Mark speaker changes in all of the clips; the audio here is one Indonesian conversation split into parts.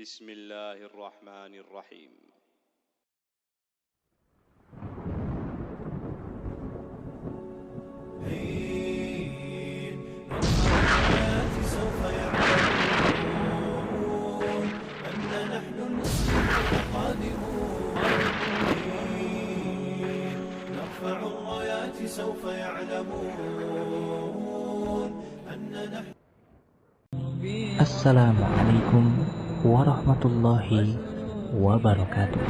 Speaker 1: بسم الله الرحمن الرحيم.
Speaker 2: سوف يعلمون أن نحن المسلمون القادمون نرفع الرايات سوف يعلمون أن نحن.
Speaker 3: Assalamualaikum warahmatullahi wabarakatuh.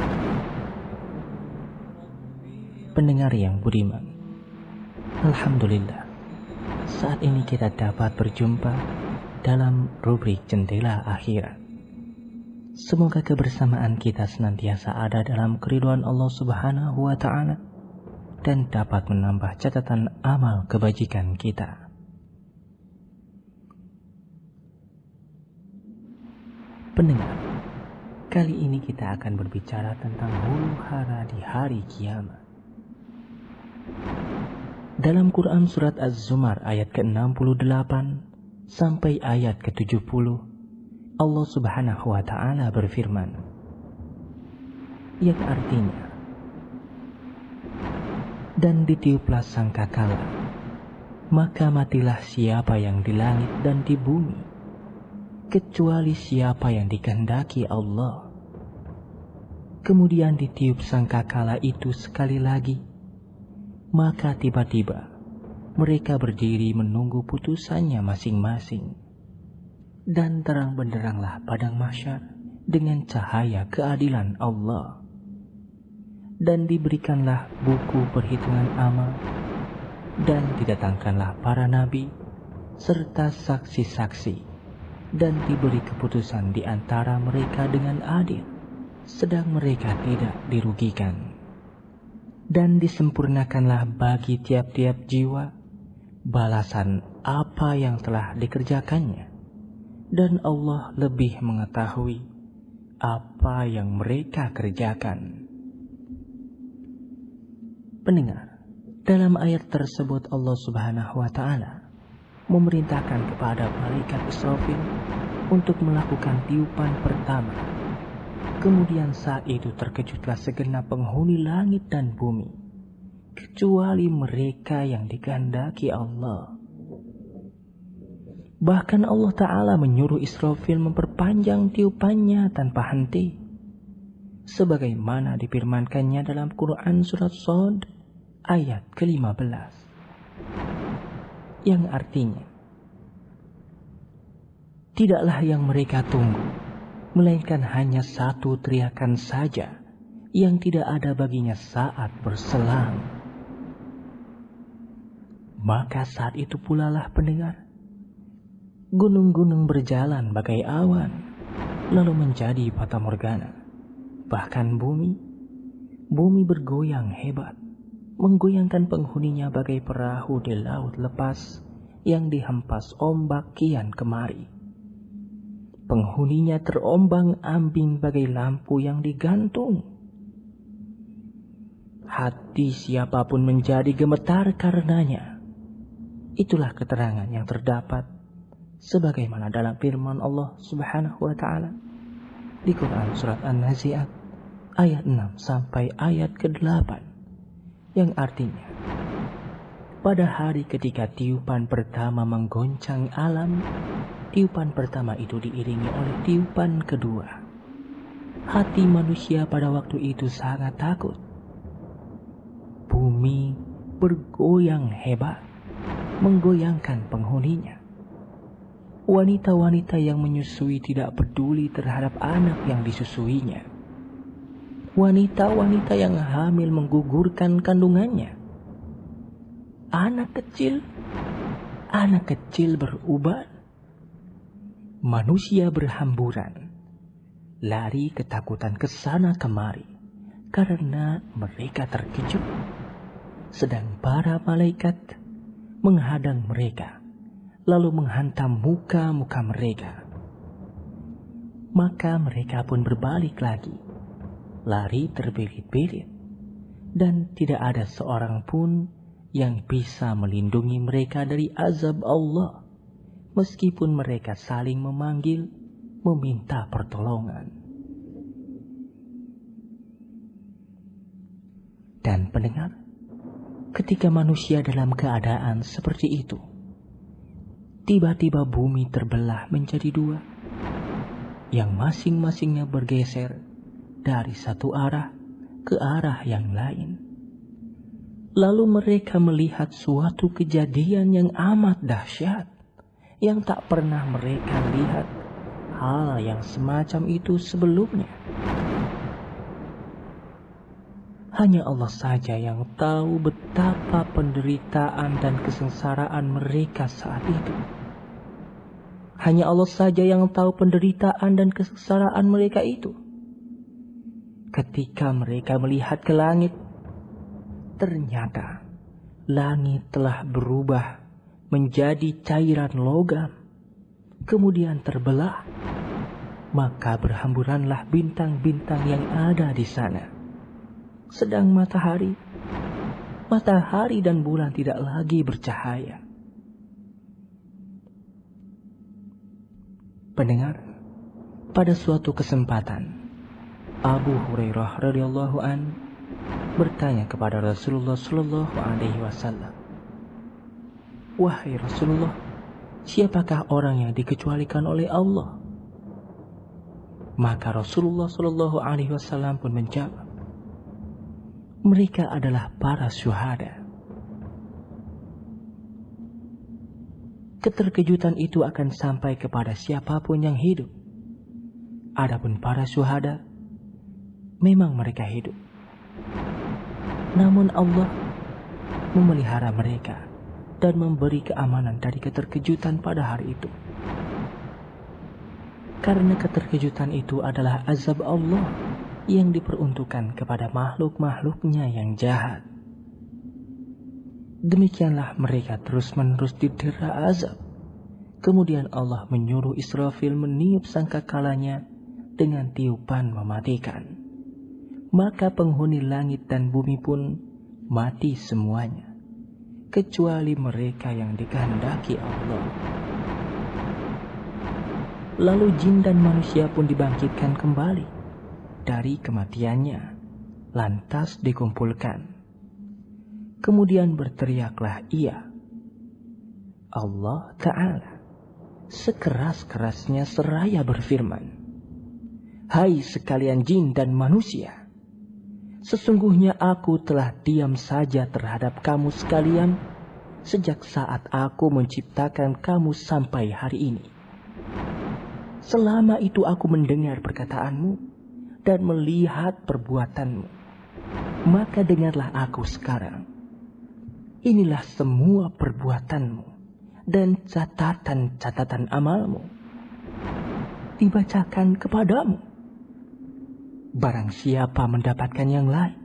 Speaker 3: Pendengar yang budiman, alhamdulillah, saat ini kita dapat berjumpa dalam rubrik Jendela Akhirat. Semoga kebersamaan kita senantiasa ada dalam keridhaan Allah Subhanahu wa Ta'ala dan dapat menambah catatan amal kebajikan kita. Pendengar, kali ini kita akan berbicara tentang huru-hara di hari kiamat. Dalam Quran surat Az-Zumar ayat ke-68 sampai ayat ke-70, Allah Subhanahu wa Ta'ala berfirman, yang artinya, dan ditiuplah sangkakala, maka matilah siapa yang di langit dan di bumi, kecuali siapa yang dikehendaki Allah. Kemudian ditiup sangkakala itu sekali lagi, maka tiba-tiba mereka berdiri menunggu putusannya masing-masing. Dan terang benderanglah padang mahsyar dengan cahaya keadilan Allah. Dan diberikanlah buku perhitungan amal, dan didatangkanlah para nabi serta saksi-saksi, dan diberi keputusan di antara mereka dengan adil, sedang mereka tidak dirugikan. Dan disempurnakanlah bagi tiap-tiap jiwa balasan apa yang telah dikerjakannya, dan Allah lebih mengetahui apa yang mereka kerjakan. Pendengar, dalam ayat tersebut Allah Subhanahu wa Ta'ala memerintahkan kepada malaikat Israfil untuk melakukan tiupan pertama. Kemudian saat itu terkejutlah segenap penghuni langit dan bumi, kecuali mereka yang dikehendaki Allah. Bahkan Allah Ta'ala menyuruh Israfil memperpanjang tiupannya tanpa henti, sebagaimana difirmankannya dalam Quran surat Shad ayat ke-15. Yang artinya, tidaklah yang mereka tunggu, melainkan hanya satu teriakan saja yang tidak ada baginya saat berselang. Maka saat itu pula lah pendengar, gunung-gunung berjalan bagai awan, lalu menjadi fatamorgana. Bahkan bumi bergoyang hebat, menggoyangkan penghuninya bagai perahu di laut lepas yang dihempas ombak kian kemari. Penghuninya terombang-ambing bagai lampu yang digantung. Hati siapapun menjadi gemetar karenanya. Itulah keterangan yang terdapat sebagaimana dalam firman Allah Subhanahu wa Ta'ala di Quran surat An-Nazi'at ayat 6 sampai ayat ke-8. Yang artinya, pada hari ketika tiupan pertama menggoncang alam, tiupan pertama itu diiringi oleh tiupan kedua. Hati manusia pada waktu itu sangat takut. Bumi bergoyang hebat, menggoyangkan penghuninya. Wanita-wanita yang menyusui tidak peduli terhadap anak yang disusuinya. Wanita-wanita yang hamil menggugurkan kandungannya. Anak kecil beruban. Manusia berhamburan, lari ketakutan ke sana kemari karena mereka terkejut. Sedang para malaikat menghadang mereka, lalu menghantam muka-muka mereka. Maka mereka pun berbalik lagi, lari terbirit-birit, dan tidak ada seorang pun yang bisa melindungi mereka dari azab Allah, meskipun mereka saling memanggil meminta pertolongan. Dan pendengar, ketika manusia dalam keadaan seperti itu, tiba-tiba bumi terbelah menjadi dua, yang masing-masingnya bergeser dari satu arah ke arah yang lain. Lalu mereka melihat suatu kejadian yang amat dahsyat, yang tak pernah mereka lihat hal yang semacam itu sebelumnya. Hanya Allah saja yang tahu betapa penderitaan dan kesengsaraan mereka saat itu. Hanya Allah saja yang tahu penderitaan dan kesengsaraan mereka itu. Ketika mereka melihat ke langit, ternyata langit telah berubah menjadi cairan logam, kemudian terbelah. Maka berhamburanlah bintang-bintang yang ada di sana. Sedang matahari dan bulan tidak lagi bercahaya. Pendengar, pada suatu kesempatan Abu Hurairah radhiyallahu an bertanya kepada Rasulullah sallallahu alaihi wasallam, "Wahai Rasulullah, siapakah orang yang dikecualikan oleh Allah?" Maka Rasulullah sallallahu alaihi wasallam pun menjawab, "Mereka adalah para syuhada." Keterkejutan itu akan sampai kepada siapapun yang hidup. Adapun para syuhada, memang mereka hidup, namun Allah memelihara mereka dan memberi keamanan dari keterkejutan pada hari itu. Karena keterkejutan itu adalah azab Allah yang diperuntukkan kepada makhluk-makhluknya yang jahat. Demikianlah mereka terus-menerus didera azab. Kemudian Allah menyuruh Israfil meniup sangkakalanya dengan tiupan mematikan. Maka penghuni langit dan bumi pun mati semuanya, kecuali mereka yang dikehendaki Allah. Lalu jin dan manusia pun dibangkitkan kembali dari kematiannya, lantas dikumpulkan. Kemudian berteriaklah ia, Allah Ta'ala sekeras-kerasnya seraya berfirman, "Hai sekalian jin dan manusia, sesungguhnya aku telah diam saja terhadap kamu sekalian sejak saat aku menciptakan kamu sampai hari ini. Selama itu aku mendengar perkataanmu dan melihat perbuatanmu. Maka dengarlah aku sekarang. Inilah semua perbuatanmu dan catatan-catatan amalmu. Dibacakan kepadamu. Barang siapa mendapatkan yang lain,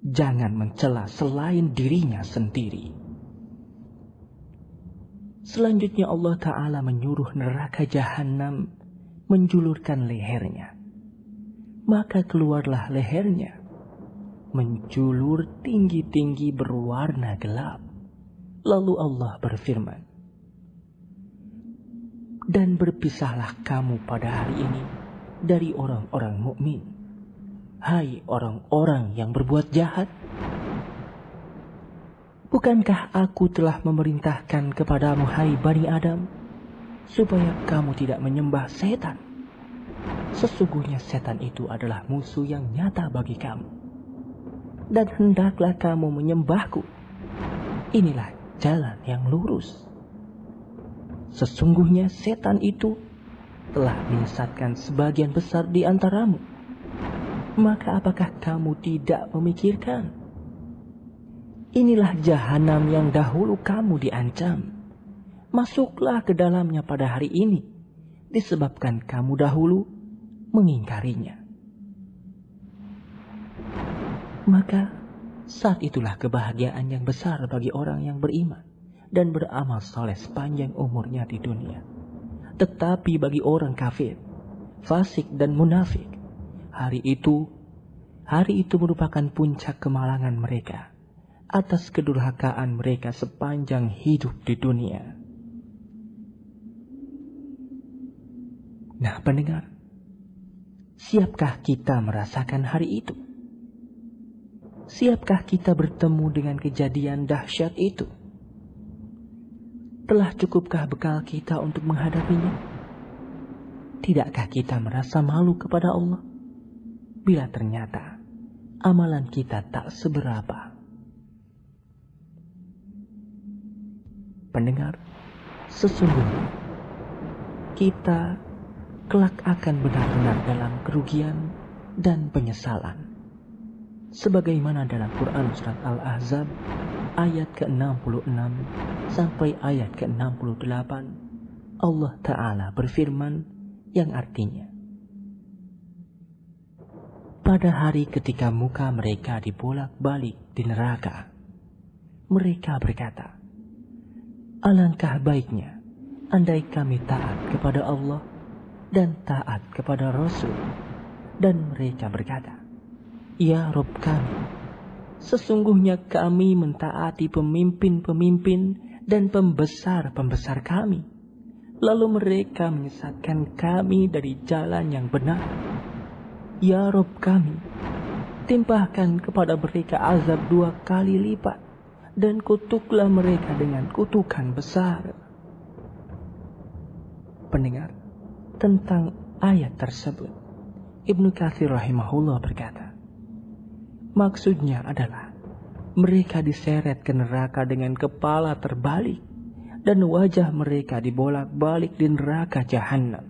Speaker 3: jangan mencela selain dirinya sendiri." Selanjutnya Allah Ta'ala menyuruh neraka jahanam menjulurkan lehernya. Maka keluarlah lehernya, menjulur tinggi-tinggi berwarna gelap. Lalu Allah berfirman, "Dan berpisahlah kamu pada hari ini dari orang-orang mukmin, hai orang-orang yang berbuat jahat. Bukankah aku telah memerintahkan kepadamu, hai Bani Adam, supaya kamu tidak menyembah setan? Sesungguhnya setan itu adalah musuh yang nyata bagi kamu. Dan hendaklah kamu menyembahku. Inilah jalan yang lurus. Sesungguhnya setan itu telah menyesatkan sebagian besar di antaramu. Maka apakah kamu tidak memikirkan? Inilah jahanam yang dahulu kamu diancam. Masuklah ke dalamnya pada hari ini, disebabkan kamu dahulu mengingkarinya." Maka saat itulah kebahagiaan yang besar bagi orang yang beriman dan beramal soleh sepanjang umurnya di dunia. Tetapi bagi orang kafir, fasik dan munafik, hari itu merupakan puncak kemalangan mereka atas kedurhakaan mereka sepanjang hidup di dunia. Nah pendengar, siapkah kita merasakan hari itu? Siapkah kita bertemu dengan kejadian dahsyat itu? Telah cukupkah bekal kita untuk menghadapinya? Tidakkah kita merasa malu kepada Allah bila ternyata amalan kita tak seberapa? Pendengar, sesungguhnya kita kelak akan benar-benar dalam kerugian dan penyesalan. Sebagaimana dalam Quran Surat Al-Ahzab ayat ke-66 sampai ayat ke-68, Allah Ta'ala berfirman yang artinya, pada hari ketika muka mereka dibolak-balik di neraka, mereka berkata, alangkah baiknya andai kami taat kepada Allah dan taat kepada Rasul. Dan mereka berkata, ya Rabb kami, sesungguhnya kami mentaati pemimpin-pemimpin dan pembesar-pembesar kami, lalu mereka menyesatkan kami dari jalan yang benar. Ya Rabb kami, timpahkan kepada mereka azab 2 kali lipat, dan kutuklah mereka dengan kutukan besar. Pendengar, tentang ayat tersebut, Ibnu Katsir rahimahullah berkata, maksudnya adalah mereka diseret ke neraka dengan kepala terbalik dan wajah mereka dibolak-balik di neraka jahanam.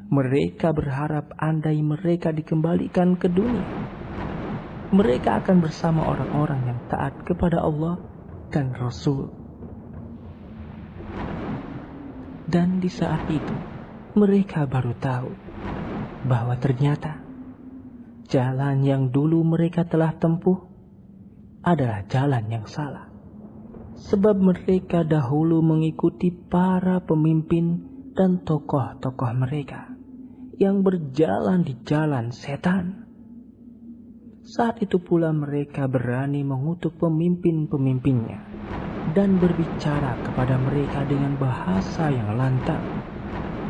Speaker 3: Mereka berharap andai mereka dikembalikan ke dunia, mereka akan bersama orang-orang yang taat kepada Allah dan Rasul. Dan di saat itu mereka baru tahu bahwa ternyata jalan yang dulu mereka telah tempuh adalah jalan yang salah. Sebab mereka dahulu mengikuti para pemimpin dan tokoh-tokoh mereka yang berjalan di jalan setan. Saat itu pula mereka berani mengutuk pemimpin-pemimpinnya dan berbicara kepada mereka dengan bahasa yang lantang.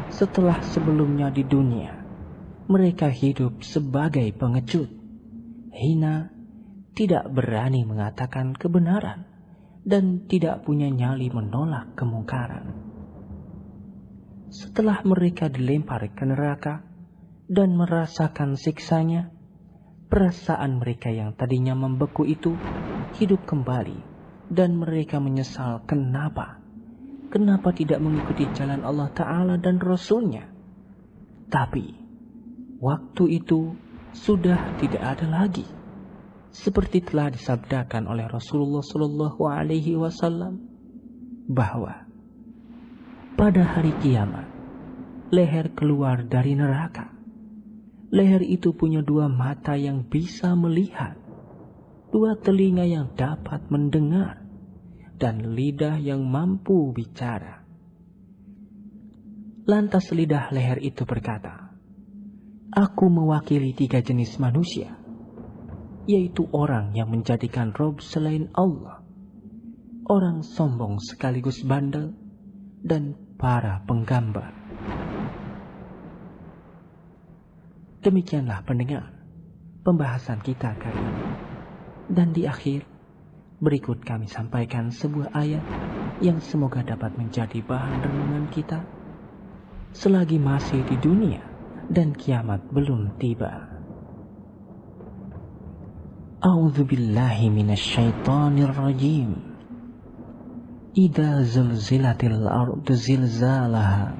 Speaker 3: Setelah sebelumnya di dunia mereka hidup sebagai pengecut, hina, tidak berani mengatakan kebenaran, dan tidak punya nyali menolak kemungkaran. Setelah mereka dilempar ke neraka dan merasakan siksanya, perasaan mereka yang tadinya membeku itu hidup kembali, dan mereka menyesal kenapa tidak mengikuti jalan Allah Ta'ala dan Rasulnya. Tapi waktu itu sudah tidak ada lagi, seperti telah disabdakan oleh Rasulullah SAW bahwa pada hari kiamat leher keluar dari neraka. Leher itu punya 2 mata yang bisa melihat, 2 telinga yang dapat mendengar, dan lidah yang mampu bicara. Lantas lidah leher itu berkata, aku mewakili 3 jenis manusia, yaitu orang yang menjadikan Rob selain Allah, orang sombong sekaligus bandel, dan para penggambar. Demikianlah pendengar pembahasan kita kali ini. Dan di akhir, berikut kami sampaikan sebuah ayat yang semoga dapat menjadi bahan renungan kita selagi masih di dunia dan kiamat belum tiba. A'udzu billahi minasyaitonir rajim. Idza zulzilatil ardu zilzalaha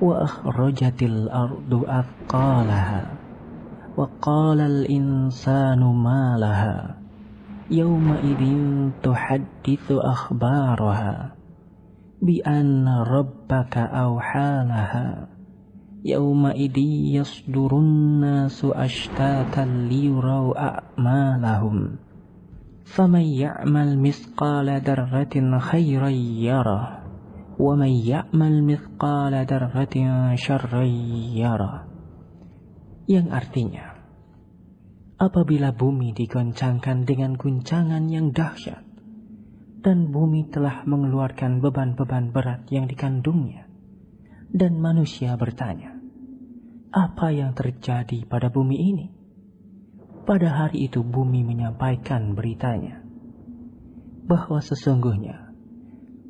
Speaker 3: wa akhrajatil ardu athqalaha wa qala al insanu ma laha yawma idzin tuhadditsu akhbaraha bi anna rabbaka awhalaha yawma idzi yasdurun nasu ashtatan liyuraw a'malahum faman ya'mal mithqala dzarratin khairan yarah wa man ya'mal mithqala dzarratin syarran yarah. Yang artinya, apabila bumi digoncangkan dengan guncangan yang dahsyat dan bumi telah mengeluarkan beban-beban berat yang dikandungnya, Dan manusia bertanya, apa yang terjadi pada bumi ini? Pada hari itu bumi menyampaikan beritanya, bahwa sesungguhnya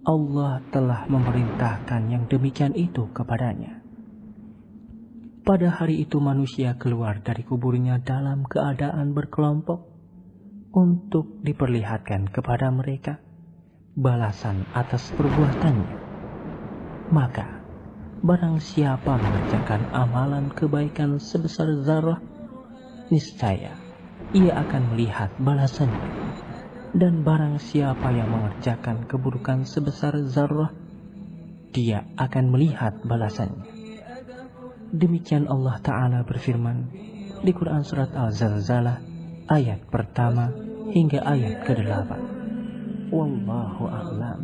Speaker 3: Allah telah memerintahkan yang demikian itu kepadanya. Pada hari itu manusia keluar dari kuburnya dalam keadaan berkelompok untuk diperlihatkan kepada mereka balasan atas perbuatannya. Maka barang siapa mengerjakan amalan kebaikan sebesar zarah, niscaya ia akan melihat balasannya. Dan barang siapa yang mengerjakan keburukan sebesar zarah, dia akan melihat balasannya. Demikian Allah Ta'ala berfirman di Quran Surat Al-Zalzalah ayat pertama hingga ayat ke-8. Wallahu a'lam.